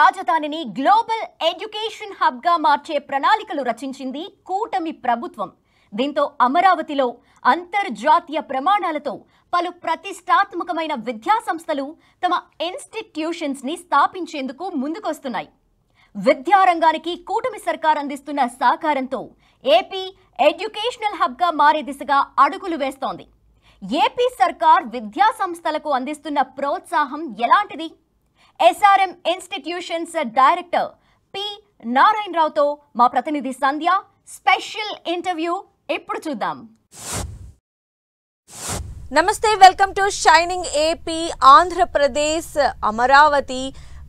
రాజధానిని global education hub గా మార్చే ప్రణాళికలు రచించింది కూటమి ప్రభుత్వం. దీంతో అమరావతిలో అంతర్జాతీయ ప్రమాణాలతో పలు ప్రతిష్టాత్మకమైన విద్యా సంస్థలు తమ ఇన్స్టిట్యూషన్స్ ని స్థాపించేందుకు ముందుకొస్తున్నాయి. విద్యారంగానికి కూటమి సర్కార్ అందిస్తున్న సహకారంతో ఏపీ ఎడ్యుకేషనల్ హబ్ గా మారే దిశగా అడుగులు వేస్తోంది. ఏపీ సర్కార్ విద్యా సంస్థలకు అందిస్తున్న ప్రోత్సాహం ఎలాంటిది? ఎస్ఆర్ఎం ఇన్స్టిట్యూషన్స్ డైరెక్టర్ పి నారాయణరావుతో మా ప్రతినిధి సంధ్య స్పెషల్ ఇంటర్వ్యూ ఇప్పుడు చూద్దాం. నమస్తే, welcome to shining AP. Andhra Pradesh Amaravati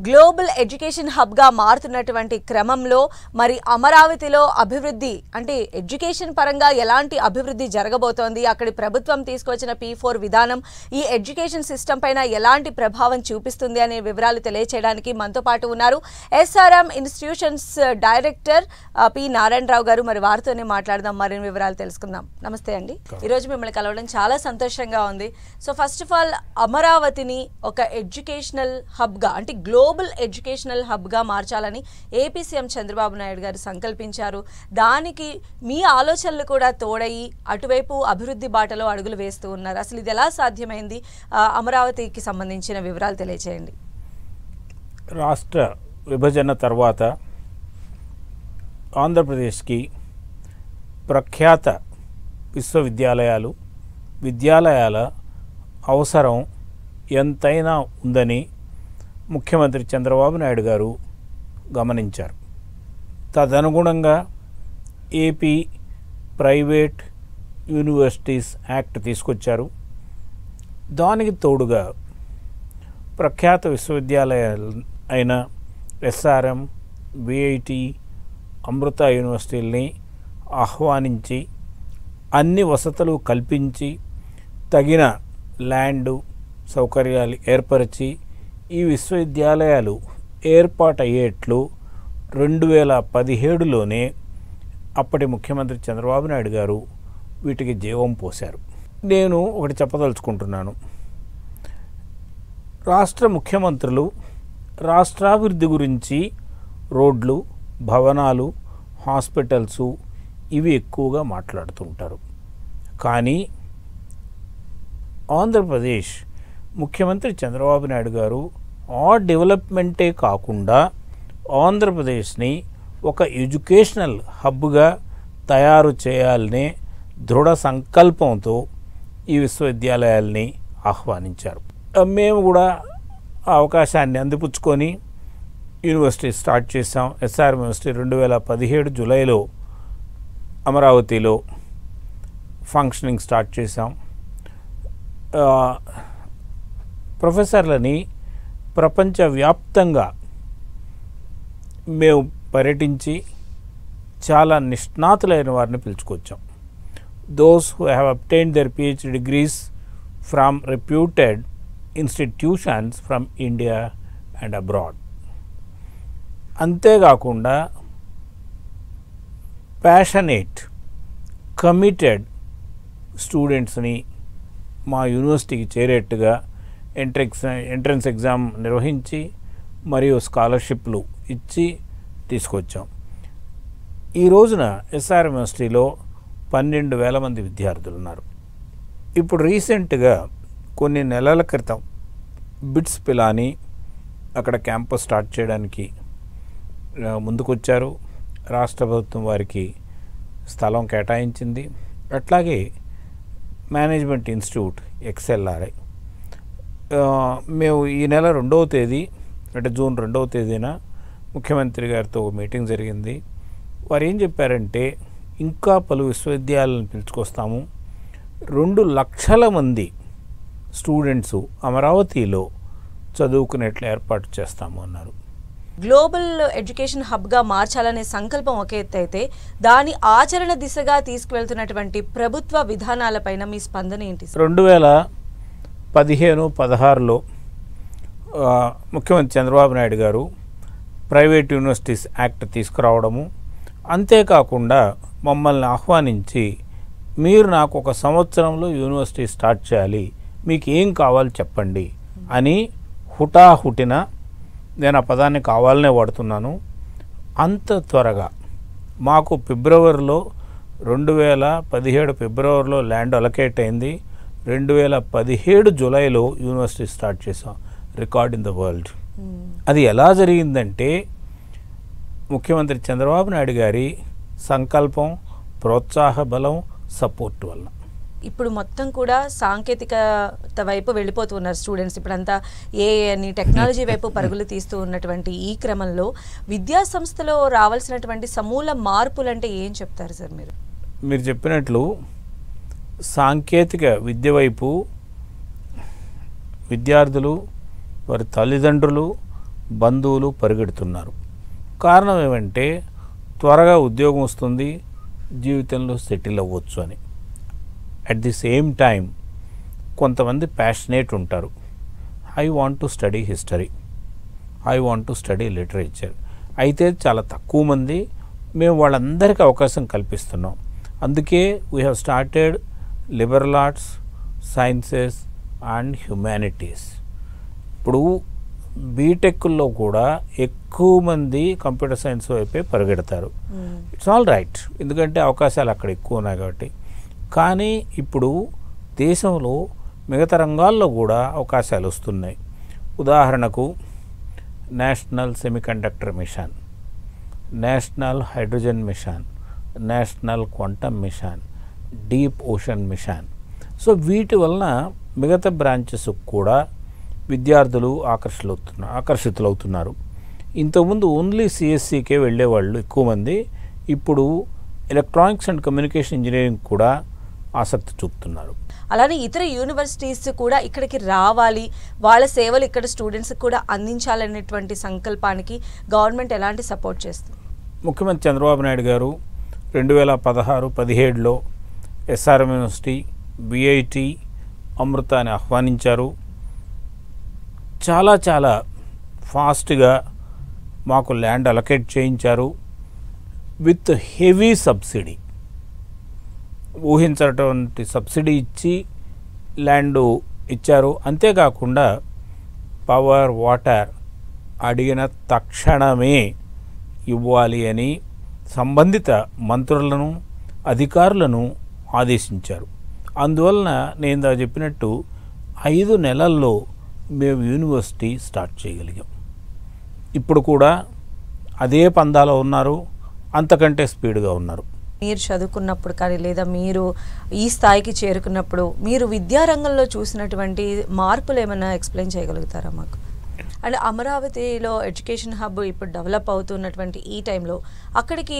global education హబ్గా మారుతున్నటువంటి క్రమంలో మరి అమరావతిలో అభివృద్ధి అంటే ఎడ్యుకేషన్ పరంగా ఎలాంటి అభివృద్ధి జరగబోతోంది, అక్కడి ప్రభుత్వం తీసుకొచ్చిన P4 విధానం ఈ ఎడ్యుకేషన్ సిస్టమ్ పైన ఎలాంటి ప్రభావం చూపిస్తుంది అనే వివరాలు తెలియచేయడానికి మనతో పాటు ఉన్నారు SRM institutions director P Narayana Rao garu. మరి వారితోనే మాట్లాడదాం, మరిన్ని వివరాలు తెలుసుకుందాం. నమస్తే అండి, ఈరోజు మిమ్మల్ని కలవడం చాలా సంతోషంగా ఉంది. సో ఫస్ట్ ఆఫ్ ఆల్, అమరావతిని ఒక ఎడ్యుకేషనల్ హబ్గా అంటే గ్లోబల్ ఎడ్యుకేషనల్ హబ్గా మార్చాలని ఏపీ సీఎం చంద్రబాబు నాయుడు గారు సంకల్పించారు. దానికి మీ ఆలోచనలు కూడా తోడయి అటువైపు అభివృద్ధి బాటలో అడుగులు వేస్తూ ఉన్నారు. అసలు ఇది ఎలా సాధ్యమైంది? అమరావతికి సంబంధించిన వివరాలు తెలియచేయండి. రాష్ట్ర విభజన తర్వాత ఆంధ్రప్రదేశ్కి ప్రఖ్యాత విద్యాలయాల అవసరం ఎంతైనా ఉందని ముఖ్యమంత్రి చంద్రబాబు నాయుడు గారు గమనించారు. తదనుగుణంగా ఏపీ ప్రైవేట్ యూనివర్సిటీస్ యాక్ట్ తీసుకొచ్చారు. దానికి తోడుగా ప్రఖ్యాత విశ్వవిద్యాలయాలు అయిన ఎస్ఆర్ఎం, విఐటి, అమృత యూనివర్సిటీలని ఆహ్వానించి అన్ని వసతులు కల్పించి తగిన ల్యాండు సౌకర్యాలు ఏర్పరిచి ఈ విశ్వవిద్యాలయాలు ఏర్పాటయ్యేట్లు 2017లోనే అప్పటి ముఖ్యమంత్రి చంద్రబాబు నాయుడు గారు వీటికి జీవం పోశారు. నేను ఒకటి చెప్పదలుచుకుంటున్నాను. రాష్ట్ర ముఖ్యమంత్రులు రాష్ట్రాభివృద్ధి గురించి రోడ్లు, భవనాలు, హాస్పిటల్సు ఇవి ఎక్కువగా మాట్లాడుతుంటారు. కానీ ఆంధ్రప్రదేశ్ ముఖ్యమంత్రి చంద్రబాబు నాయుడు గారు ఆ డెవలప్మెంటే కాకుండా ఆంధ్రప్రదేశ్ని ఒక ఎడ్యుకేషనల్ హబ్గా తయారు చేయాలనే దృఢ సంకల్పంతో ఈ విశ్వవిద్యాలయాల్ని ఆహ్వానించారు. మేము కూడా ఆ అవకాశాన్ని అందిపుచ్చుకొని యూనివర్సిటీ స్టార్ట్ చేసాం. ఎస్ఆర్ఎం యూనివర్సిటీ 2017 జూలైలో అమరావతిలో ఫంక్షనింగ్ స్టార్ట్ చేసాం. ప్రొఫెసర్లని ప్రపంచవ్యాప్తంగా మేము పర్యటించి చాలా నిష్ణాతులైన వారిని పిలుచుకొచ్చాం. Those who have obtained their PhD degrees from reputed institutions from India and abroad. అంతేకాకుండా ప్యాషనేట్, కమిటెడ్ స్టూడెంట్స్ని మా యూనివర్సిటీకి చేరేట్టుగా ఎంట్రన్స్ ఎగ్జామ్ నిర్వహించి మరియు స్కాలర్షిప్లు ఇచ్చి తీసుకొచ్చాం. ఈ రోజున ఎస్ఆర్ఎం యూనివర్సిటీలో 12,000 మంది విద్యార్థులు ఉన్నారు. ఇప్పుడు రీసెంట్గా కొన్ని నెలల క్రితం బిట్స్ పిలాని అక్కడ క్యాంపస్ స్టార్ట్ చేయడానికి ముందుకొచ్చారు. రాష్ట్ర ప్రభుత్వం వారికి స్థలం కేటాయించింది. అట్లాగే మేనేజ్మెంట్ ఇన్స్టిట్యూట్ XLRI మేము ఈ నెల 2వ తేదీ అంటే జూన్ 2వ తేదీన ముఖ్యమంత్రి గారితో మీటింగ్ జరిగింది. వారు ఏం చెప్పారంటే ఇంకా పలు విశ్వవిద్యాలయాలను పిలుచుకొస్తాము, 2 లక్షల మంది స్టూడెంట్స్ అమరావతిలో చదువుకునేట్లు ఏర్పాటు చేస్తాము అన్నారు. గ్లోబల్ ఎడ్యుకేషన్ హబ్గా మార్చాలనే సంకల్పం ఒక ఎత్తు అయితే, దాని ఆచరణ దిశగా తీసుకువెళ్తున్నటువంటి ప్రభుత్వ విధానాలపైన మీ స్పందన ఏంటి? 2015-16లో ముఖ్యమంత్రి చంద్రబాబు నాయుడు గారు ప్రైవేట్ యూనివర్సిటీస్ యాక్ట్ తీసుకురావడము, అంతేకాకుండా మమ్మల్ని ఆహ్వానించి మీరు నాకు 1 సంవత్సరంలో యూనివర్సిటీ స్టార్ట్ చేయాలి, మీకు ఏం కావాలి చెప్పండి అని హుటాహుటిన నేను ఆ పదాన్ని కావాలనే వాడుతున్నాను. అంత త్వరగా మాకు ఫిబ్రవరిలో 2017 ఫిబ్రవరిలో ల్యాండ్ అలొకేట్ అయింది. 2017 జూలైలో యూనివర్సిటీ స్టార్ట్ చేసాం. Record in the world. అది ఎలా జరిగిందంటే ముఖ్యమంత్రి చంద్రబాబు నాయుడు గారి సంకల్పం, ప్రోత్సాహ బలం, సపోర్ట్ వల్ల. ఇప్పుడు మొత్తం కూడా సాంకేతికత వైపు వెళ్ళిపోతున్నారు స్టూడెంట్స్. ఇప్పుడంతా ఏఐ అని టెక్నాలజీ వైపు పరుగులు తీస్తూ ఉన్నటువంటి ఈ క్రమంలో విద్యా సంస్థలో రావాల్సినటువంటి సమూల మార్పులు అంటే ఏం చెప్తారు సార్ మీరు? మీరు చెప్పినట్లు సాంకేతిక విద్య వైపు విద్యార్థులు, వారి తల్లిదండ్రులు, బంధువులు పరిగెడుతున్నారు. కారణం ఏమంటే త్వరగా ఉద్యోగం వస్తుంది, జీవితంలో సెటిల్ అవ్వచ్చు అని. అట్ ది సేమ్ టైం కొంతమంది ప్యాషనేట్ ఉంటారు. I want to study history, I want to study literature. అయితే చాలా తక్కువ మంది. మేము వాళ్ళందరికీ అవకాశం కల్పిస్తున్నాం. అందుకే we have started liberal arts, sciences and humanities. ఇప్పుడు బీటెక్లో కూడా ఎక్కువ మంది కంప్యూటర్ సైన్స్ వైపే పరిగెడతారు. ఇట్స్ ఆల్ రైట్, ఎందుకంటే అవకాశాలు అక్కడ ఎక్కువ ఉన్నాయి కాబట్టి. కానీ ఇప్పుడు దేశంలో మిగతా రంగాల్లో కూడా అవకాశాలు వస్తున్నాయి. ఉదాహరణకు national semiconductor mission, national hydrogen mission, national quantum mission, deep ocean mission. So వీటి వలన మిగతా బ్రాంచెస్ కూడా విద్యార్థులు ఆకర్షితులవుతున్నారు. ఇంతకుముందు ఓన్లీ సిఎస్సికే వెళ్ళేవాళ్ళు ఎక్కువ మంది. ఇప్పుడు ఎలక్ట్రానిక్స్ అండ్ కమ్యూనికేషన్ ఇంజనీరింగ్ కూడా ఆసక్తి చూపుతున్నారు. అలానే ఇతర యూనివర్సిటీస్ కూడా ఇక్కడికి రావాలి, వాళ్ళ సేవలు ఇక్కడ స్టూడెంట్స్కి కూడా అందించాలనేటువంటి సంకల్పానికి గవర్నమెంట్ ఎలాంటి సపోర్ట్ చేస్తుంది? ముఖ్యమంత్రి చంద్రబాబు నాయుడు గారు 2016-17లో ఎస్ఆర్ఎం యూనివర్సిటీ, బిఐటి, అమృతాన్ని ఆహ్వానించారు. చాలా చాలా ఫాస్ట్గా మాకు ల్యాండ్ అలొకేట్ చేయించారు విత్ హెవీ సబ్సిడీ. ఊహించినటువంటి సబ్సిడీ ఇచ్చి ల్యాండ్ ఇచ్చారు. అంతేకాకుండా పవర్, వాటర్ అడిగిన తక్షణమే ఇవ్వాలి అని సంబంధిత మంత్రులను, అధికారులను ఆదేశించారు. అందువలన నేను చెప్పినట్టు 5 నెలల్లో మేము యూనివర్సిటీ స్టార్ట్ చేయగలిగాం. ఇప్పుడు కూడా అదే పందాలో ఉన్నారు, అంతకంటే స్పీడ్గా ఉన్నారు. మీరు చదువుకున్నప్పుడు కానీ లేదా మీరు ఈ స్థాయికి చేరుకున్నప్పుడు మీరు విద్యారంగంలో చూసినటువంటి మార్పులు ఏమైనా ఎక్స్ప్లెయిన్ చేయగలుగుతారా మాకు? అండ్ అమరావతిలో ఎడ్యుకేషన్ హబ్ ఇప్పుడు డెవలప్ అవుతున్నటువంటి ఈ టైంలో అక్కడికి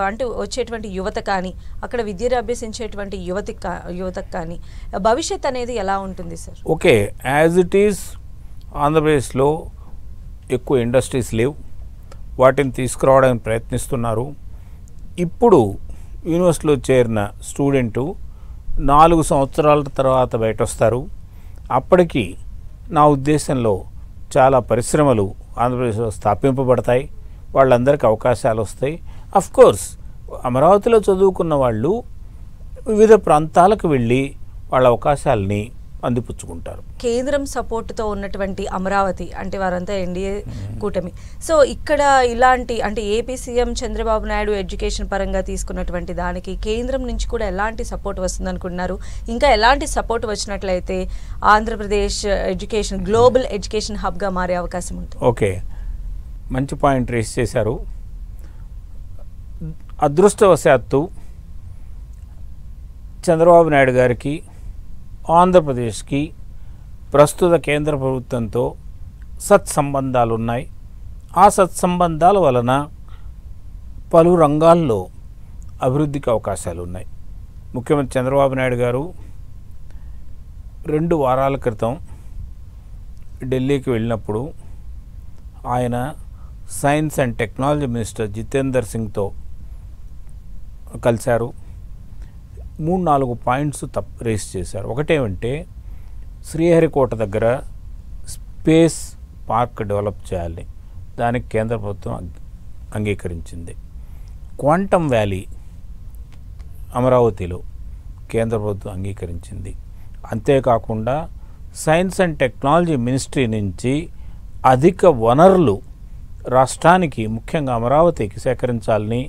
అంటే వచ్చేటువంటి యువత కానీ అక్కడ విద్యను అభ్యసించేటువంటి యువతకు కానీ భవిష్యత్ అనేది ఎలా ఉంటుంది sir? Okay, as it is ఆంధ్రప్రదేశ్లో ఎక్కువ ఇండస్ట్రీస్ లేవు, వాటిని తీసుకురావడానికి ప్రయత్నిస్తున్నారు. ఇప్పుడు యూనివర్సిటీలో చేరిన స్టూడెంటు 4 సంవత్సరాల తర్వాత బయట వస్తారు. అప్పటికి నా ఉద్దేశంలో చాలా పరిశ్రమలు ఆంధ్రప్రదేశ్లో స్థాపింపబడతాయి, వాళ్ళందరికీ అవకాశాలు వస్తాయి. అఫ్కోర్స్ అమరావతిలో చదువుకున్న వాళ్ళు వివిధ ప్రాంతాలకు వెళ్ళి వాళ్ళ అవకాశాలని అందిపుచ్చుకుంటారు. కేంద్రం సపోర్టుతో ఉన్నటువంటి అమరావతి అంటే వారంతా ఎన్డీఏ కూటమి. సో ఇక్కడ ఇలాంటి అంటే AP CM Chandrababu Naidu education పరంగా తీసుకున్నటువంటి దానికి కేంద్రం నుంచి కూడా ఎలాంటి సపోర్ట్ వస్తుంది అనుకుంటున్నారు? ఇంకా ఎలాంటి సపోర్ట్ వచ్చినట్లయితే ఆంధ్రప్రదేశ్ ఎడ్యుకేషన్ గ్లోబల్ ఎడ్యుకేషన్ హబ్గా మారే అవకాశం ఉంటుంది? ఓకే, మంచి పాయింట్ రేస్ చేశారు. అదృష్టవశాత్తు చంద్రబాబు నాయుడు గారికి, ఆంధ్రప్రదేశ్కి ప్రస్తుత కేంద్ర ప్రభుత్వంతో సత్సంబంధాలు ఉన్నాయి. ఆ సత్సంబంధాల వలన పలు రంగాల్లో అభివృద్ధికి అవకాశాలు ఉన్నాయి. ముఖ్యమంత్రి చంద్రబాబు నాయుడు గారు 2 వారాల క్రితం ఢిల్లీకి వెళ్ళినప్పుడు ఆయన science and technology minister Jitender సింగ్తో కలిశారు. 3-4 పాయింట్స్ రేస్ చేశారు. ఒకటేమంటే శ్రీహరికోట దగ్గర స్పేస్ పార్క్ డెవలప్ చేయాలి, దానికి కేంద్ర ప్రభుత్వం అంగీకరించింది. క్వాంటమ్ వ్యాలీ అమరావతిలో కేంద్ర ప్రభుత్వం అంగీకరించింది. అంతేకాకుండా సైన్స్ అండ్ టెక్నాలజీ మినిస్ట్రీ నుంచి అధిక వనరులు రాష్ట్రానికి ముఖ్యంగా అమరావతికి సేకరించాలని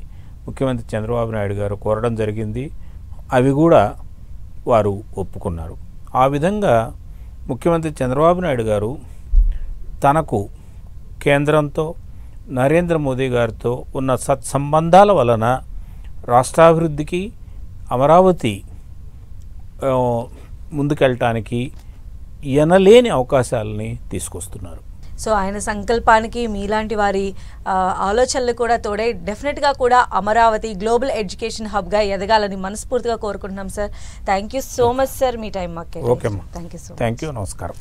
ముఖ్యమంత్రి చంద్రబాబు నాయుడు గారు కోరడం జరిగింది. అవి కూడా వారు ఒప్పుకున్నారు. ఆ విధంగా ముఖ్యమంత్రి చంద్రబాబు నాయుడు గారు తనకు కేంద్రంతో నరేంద్ర మోదీ గారితో ఉన్న సత్సంబంధాల వలన రాష్ట్రాభివృద్ధికి అమరావతి ముందుకెళ్ళటానికి ఎనలేని అవకాశాలని తీసుకొస్తున్నారు. సో ఆయన సంకల్పానికి మీలాంటి వారి ఆలోచనలు కూడా తోడై డెఫినెట్గా కూడా అమరావతి గ్లోబల్ ఎడ్యుకేషన్ హబ్గా ఎదగాలని మనస్ఫూర్తిగా కోరుకుంటున్నాం sir. Thank you so much sir, me time మాకు. ఓకే అమ్మా, thank you so much. Thank you, నమస్కారం.